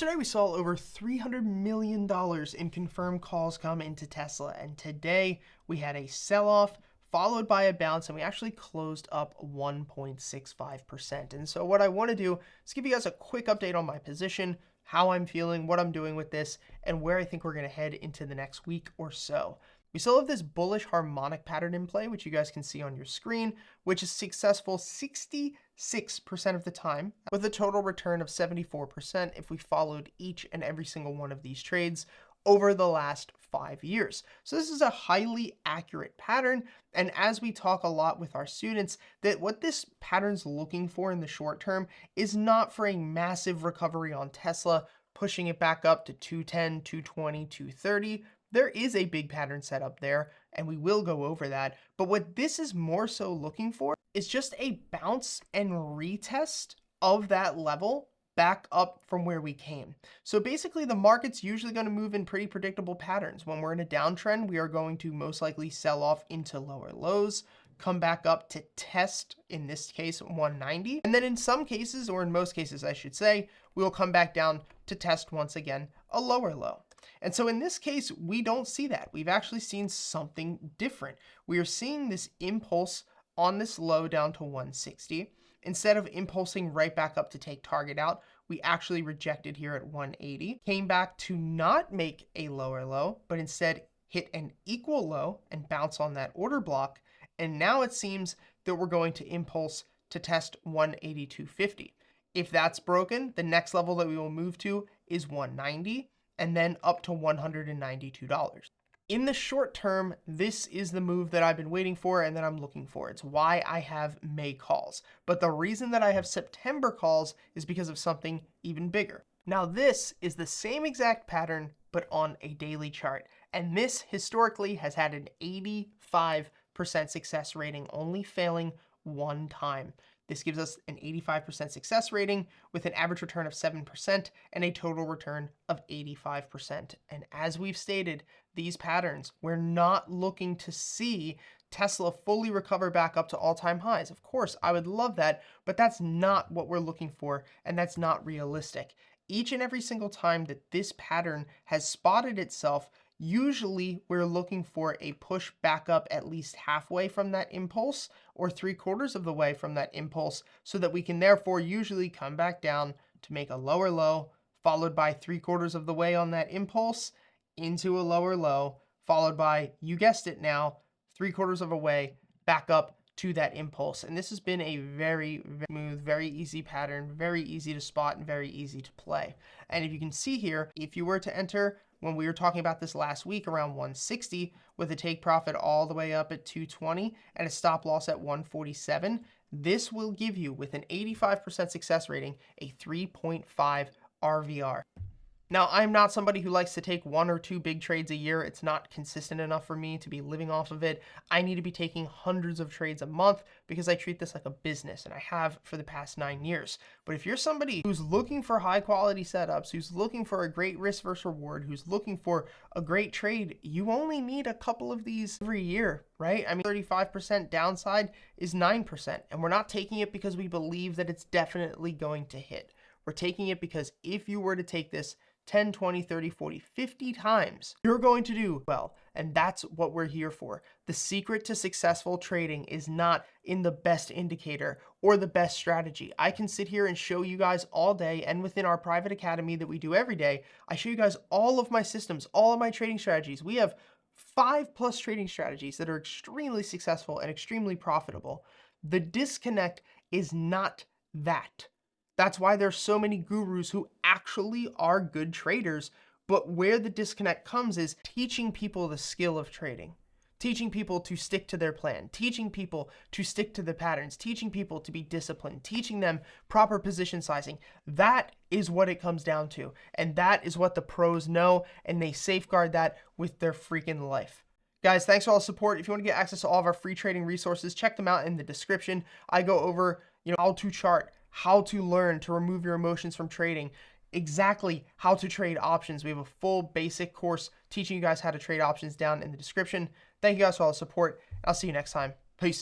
Yesterday, we saw over $300 million in confirmed calls come into Tesla, and today we had a sell-off followed by a bounce, and we actually closed up 1.65%. And so what I want to do is give you guys a quick update on my position, how I'm feeling, what I'm doing with this, and where I think we're going to head into the next week or so. We still have this bullish harmonic pattern in play, which you guys can see on your screen, which is successful 66% of the time, with a total return of 74% if we followed each and every single one of these trades over the last 5 years. So this is a highly accurate pattern, and as we talk a lot with our students, that what this pattern's looking for in the short term is not for a massive recovery on Tesla, pushing it back up to 210, 220, 230. There is a big pattern set up there, and we will go over that. But what this is more so looking for is just a bounce and retest of that level back up from where we came. So basically, the market's usually going to move in pretty predictable patterns. When we're in a downtrend, we are going to most likely sell off into lower lows, come back up to test, in this case, 190. And then in some cases, or in most cases, I should say, we will come back down to test once again a lower low. And so in this case, we don't see that. We've actually seen something different. We are seeing this impulse on this low down to 160. Instead of impulsing right back up to take target out, we actually rejected here at 180, came back to not make a lower low, but instead hit an equal low and bounce on that order block. And now it seems that we're going to impulse to test 182.50. If that's broken, the next level that we will move to is 190. And then up to $192. In the short term, this is the move that I've been waiting for and that I'm looking for. It's why I have May calls. But the reason that I have September calls is because of something even bigger. Now, this is the same exact pattern, but on a daily chart. And this historically has had an 85% success rating, only failing one time. This gives us an 85% success rating with an average return of 7% and a total return of 85%. And as we've stated, these patterns, we're not looking to see Tesla fully recover back up to all-time highs. Of course, I would love that, but that's not what we're looking for, and that's not realistic. Each and every single time that this pattern has spotted itself, usually we're looking for a push back up at least halfway from that impulse or 3/4 of the way from that impulse, so that we can therefore usually come back down to make a lower low, followed by 3/4 of the way on that impulse into a lower low, followed by, you guessed it now, 3/4 of a way back up to that impulse. And this has been a very smooth, very easy pattern, very easy to spot and very easy to play. And if you can see here, if you were to enter when we were talking about this last week around 160 with a take profit all the way up at 220 and a stop loss at 147, this will give you, with an 85% success rating, a 3.5 RVR. Now, I'm not somebody who likes to take 1 or 2 big trades a year. It's not consistent enough for me to be living off of it. I need to be taking hundreds of trades a month because I treat this like a business, and I have for the past 9 years. But if you're somebody who's looking for high quality setups, who's looking for a great risk versus reward, who's looking for a great trade, you only need a couple of these every year, right? I mean, 35% downside is 9%, and we're not taking it because we believe that it's definitely going to hit. We're taking it because if you were to take this 10, 20, 30, 40, 50 times, you're going to do well. And that's what we're here for. The secret to successful trading is not in the best indicator or the best strategy. I can sit here and show you guys all day, and within our private academy that we do every day, I show you guys all of my systems, all of my trading strategies. We have 5+ trading strategies that are extremely successful and extremely profitable. The disconnect is not that. That's why there's so many gurus who actually are good traders, but where the disconnect comes is teaching people the skill of trading, teaching people to stick to their plan, teaching people to stick to the patterns, teaching people to be disciplined, teaching them proper position sizing. That is what it comes down to, and that is what the pros know, and they safeguard that with their freaking life. Guys, thanks for all the support. If you want to get access to all of our free trading resources, check them out in the description. I go over, how to chart, how to learn to remove your emotions from trading, exactly how to trade options. We have a full basic course teaching you guys how to trade options down in the description. Thank you guys for all the support. I'll see you next time. Peace.